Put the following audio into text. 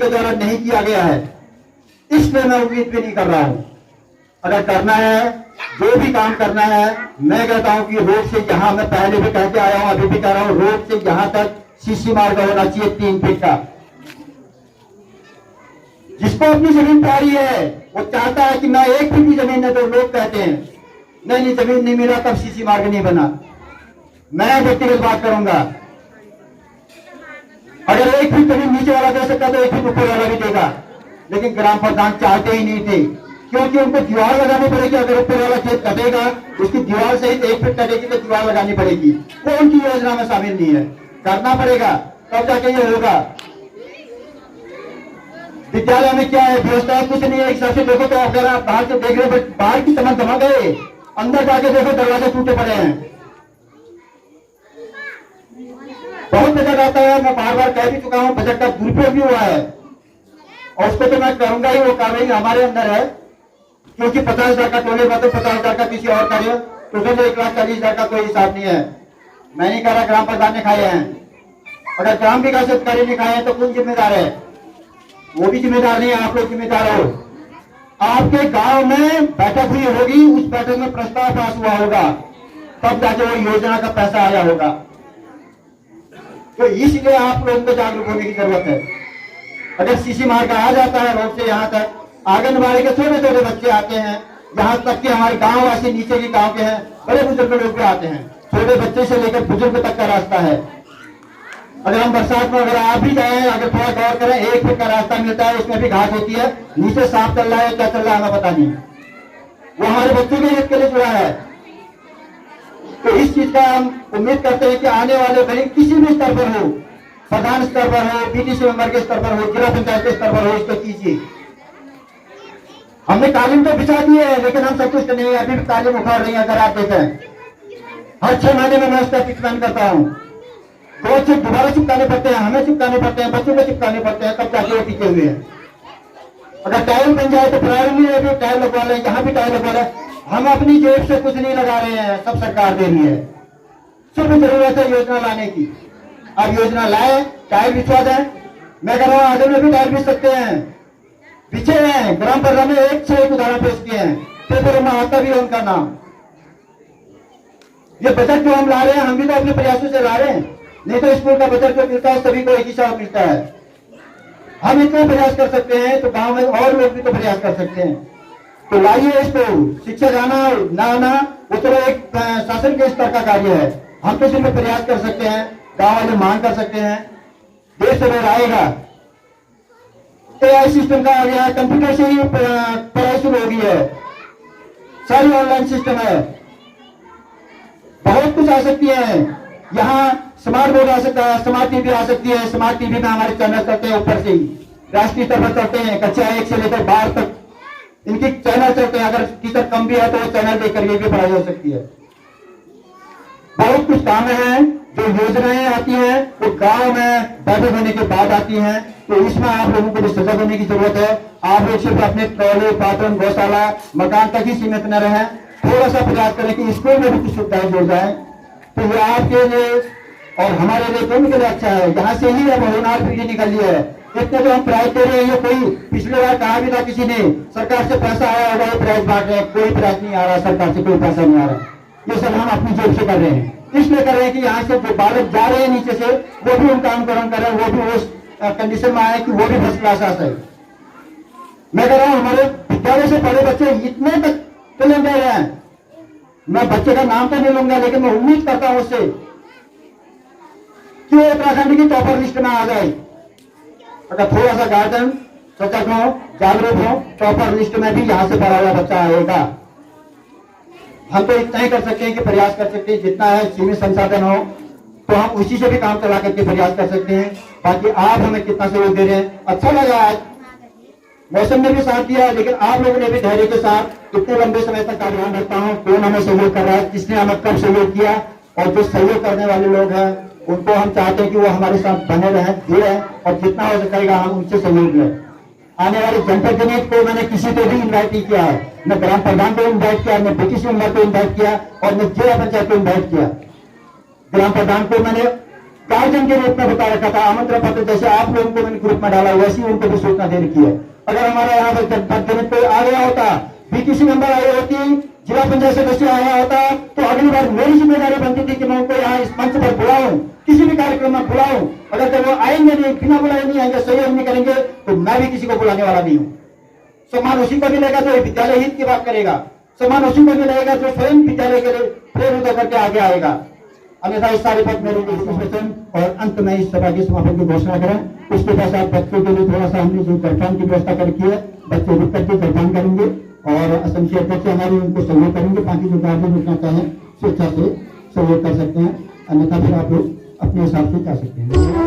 उनके द्वारा नहीं किया गया है, इसलिए मैं उम्मीद भी नहीं कर रहा हूं। अगर करना है, जो भी काम करना है, मैं कहता हूं कि रोड से यहां, मैं पहले भी कह के आया हूं, अभी भी कह रहा हूं, रोड से यहां तक सीसी मार्ग होना चाहिए 3 फीट का। जिसको अपनी जमीन प्यारी है वो चाहता है कि मैं 1 फीट की जमीन है, तो लोग कहते हैं नहीं जमीन नहीं मिला तब सीसी मार्ग नहीं बना। मैं व्यक्तिगत बात करूंगा, अगर 1 फीट जमीन नीचे वाला दे सकता तो 1 फीट ऊपर वाला भी देगा, लेकिन ग्राम प्रधान चाहते ही नहीं थे, क्योंकि उनको दीवार लगानी पड़ेगी। अगर ऊपर वाला खेत कटेगा, उसकी दीवार सहित 1 फीट कटेगी तो दीवार लगानी पड़ेगी, वो उनकी योजना में शामिल नहीं है। करना पड़ेगा तब जाके ये होगा। विद्यालय में क्या है व्यवस्था है? कुछ नहीं है। एक सबसे देखो तो अगर आप बाहर से देख रहे हो, बाहर की समझ जमा गए, अंदर जाके देखो दरवाजे टूटे पड़े हैं। बहुत बजट आता है, मैं बार बार कह भी चुका हूं, बजट का दुरुपयोग भी हुआ है, और उसको तो मैं करूंगा ही। वो कार्रवाई हमारे अंदर है, क्योंकि 50,000 का टोले में तो 50,000 का किसी और कार्य, टोटल 1,40,000 का कोई हिसाब नहीं है। मैं नहीं कह रहा ग्राम प्रधान ने खाए हैं, अगर ग्राम विकास अधिकारी ने खाए हैं तो कौन जिम्मेदार है? वो भी जिम्मेदार नहीं है, आप लोग जिम्मेदार हो। आपके गांव में बैठक हुई होगी, उस बैठक में प्रस्ताव पास हुआ होगा, तब जाके वो योजना का पैसा आया होगा। तो इसलिए आप लोगों को जागरूक होने की जरूरत है। अगर सीसी मार्ग आ जाता है रोड से यहाँ तक, आंगनबाड़ी के छोटे छोटे बच्चे आते हैं, यहाँ तक कि हमारे गांव वासी नीचे के गांव के हैं, बड़े बुजुर्ग लोग भी आते हैं, छोटे बच्चे से लेकर बुजुर्ग तक का रास्ता है। अगर हम बरसात में अगर आप भी जाए, अगर थोड़ा गौर करें, 1 फीट का रास्ता मिलता है, उसमें भी घास होती है, नीचे सांप चल रहा है, क्या चल रहा है हमें पता नहीं। वो हमारे बच्चों के हित के लिए जुड़ा है। तो इस चीज का हम उम्मीद करते हैं कि आने वाले भले किसी भी स्तर पर हो, प्रधान स्तर पर हो, बीडीसी मेंबर के स्तर पर हो, जिला पंचायत के स्तर पर हो, इसको कीजिए। हमने कालीन तो बिछा दी है, लेकिन हम संतुष्ट नहीं है, अभी भी कालीन उखाड़ रही है। अगर आप देखें, हर 6 महीने में मैं उसका ट्रीटमेंट करता हूँ, तो दोबारा चिपकाने पड़ते हैं, हमें चिपकाने पड़ते हैं, बच्चों को चिपकाने पड़ते हैं, तब जाके वो टिके हुए हैं। अगर टाइल बन जाए तो प्राइमरी में भी टाइल लगवा लें, यहाँ भी टाइल लगवा लें। हम अपनी जेब से कुछ नहीं लगा रहे हैं, सब सरकार दे रही है। सिर्फ जरूरत है योजना लाने की। अब योजना लाए, टाइल बिछवा दें। मैं कह रहा हूँ आगे में भी टाइल बिछ सकते हैं, बिछे हैं। ग्राम प्रधान ने 1 से 1 उदाहरण पेश किए हैं, पेपर में आता भी है उनका नाम। ये बजट जो हम ला रहे हैं, हम भी तो अपने प्रयासों से ला रहे हैं, नहीं तो स्कूल का बजट जो मिलता है सभी को एक ही साथ मिलता है। हम इतना प्रयास कर सकते हैं तो गांव में और लोग भी तो प्रयास कर सकते हैं। तो लाइए इसको। शिक्षा जाना ना आना वो तो एक शासन के स्तर का कार्य है, हम तो सिर्फ प्रयास कर सकते हैं, गांव वाले मांग कर सकते हैं, देश से आएगा। AI सिस्टम का आ गया है, कंप्यूटर से ही पढ़ाई शुरू हो गई है, सारी ऑनलाइन सिस्टम है, बहुत कुछ आ सकती है। यहाँ स्मार्ट बोर्ड आ सकता है, स्मार्ट टीवी आ सकती है। स्मार्ट टीवी में हमारे चैनल चलते हैं, ऊपर से ही राष्ट्रीय स्तर पर चलते हैं, कक्षा 1 से लेकर 12 तक इनकी चैनल चलते हैं। अगर टीचर कम भी है तो वो चैनल देख करके भी पढ़ाई हो सकती है। बहुत कुछ काम है, जो योजनाएं आती हैं वो गांव में बैठक होने के बाद आती हैं, तो इसमें आप लोगों को भी सजग होने की जरूरत है। आप लोग सिर्फ अपने टॉयलेट, बाथरूम, गौशाला, मकान तक ही सीमित न रहें, थोड़ा सा प्रयास करें कि स्कूल में भी कुछ सुविधाएं जुड़ जाए। तो ये आपके लिए और हमारे लिए दोनों के लिए अच्छा है। यहाँ से ही अब होनहार पीढ़ी निकली है। इतने जो हम प्राइज दे रहे हैं, ये कोई पिछले बार कहा भी था किसी ने, सरकार से पैसा आया होगा ये प्राइज बांट रहे हैं, कोई प्राइज नहीं आ रहा, सरकार से कोई पैसा नहीं आ रहा। ये सब हम अपनी जेब से कर रहे हैं, इसलिए कर रहे हैं कि यहाँ से जो बालक जा रहे हैं नीचे से, वो भी उनका अनुकरण करें, वो भी उस कंडीशन में आए कि वो भी फर्स्ट क्लास आ सके। मैं कह रहा हूँ हमारे विद्यालय से पढ़े बच्चे इतने तक चले गए हैं, मैं बच्चे का नाम तो नहीं लूंगा, लेकिन मैं उम्मीद करता हूं उससे कि वो उत्तराखंड की टॉपर लिस्ट में आ जाए। अगर थोड़ा सा गार्जियन सचेत हो, जागरूक हो, टॉपर लिस्ट में भी यहां से पढ़ा हुआ बच्चा आएगा। हम तो इतना ही कर सकते हैं कि प्रयास कर सकते हैं, जितना है सीमित संसाधन हो तो हम उसी से भी काम चला करके प्रयास कर सकते हैं। बाकी आप हमें कितना सहयोग दे रहे हैं, अच्छा लगा। आज मौसम ने भी साथ दिया, लेकिन आप लोगों ने भी धैर्य के साथ इतने लंबे समय तक का ध्यान रखता हूँ कौन हमें सहयोग कर रहा है, किसने हमें कब सहयोग किया, और जो सहयोग करने वाले लोग हैं उनको हम चाहते हैं कि वो हमारे साथ बने रहें, जुड़े, और जितना हो सकेगा हम उनसे सहयोग लें। आने वाले जनप्रतिनिधि को मैंने किसी को भी इन्वाइट नहीं किया है, न ग्राम प्रधान को इन्वाइट किया, न बीटीसी मेंबर को इन्वाइट किया, और न जिला पंचायत को इन्वाइट किया। ग्राम प्रधान को मैंने गार्जियन के रूप में बता रखा था। आमंत्रण पत्र जैसे आप लोगों को मैंने ग्रुप में डाला, वैसे ही उनको भी सूचना दे रखी है। अगर हमारा यहाँ पर जनपद कोई आ गया होता, बीटीसी मेंबर आई होती, जिला पंचायत सदस्य आया होता, तो अगली बार मेरी जिम्मेदारी बनती थी कि मैं उनको यहाँ इस मंच पर बुलाऊं, किसी भी कार्यक्रम में बुलाऊं। अगर जब वो आएंगे नहीं, बिना बुलाए नहीं आएंगे, सहयोग नहीं करेंगे, तो मैं भी किसी को बुलाने वाला नहीं हूँ। सम्मान उसी को मिलेगा जो विद्यालय हित की बात करेगा, सम्मान उसी को मिलेगा जो स्वयं विद्यालय के लिए प्रेरित होकर के आगे आएगा। अन्यथा इस सारे पद मेरे डिस्कशन और अंत में इस सभा के समापन की घोषणा करें। उसके पश्चात बच्चों के लिए थोड़ा सा हमने जो जलपान की व्यवस्था कर रखी है, बच्चे रुक करके जलपान करेंगे और असंख्य अध्यक्ष हमारे उनको सहयोग करेंगे। बाकी जो गार्जियन रुकना चाहें स्वेच्छा से सहयोग कर सकते हैं, अन्यथा फिर आप लोग अपने हिसाब से जा सकते हैं।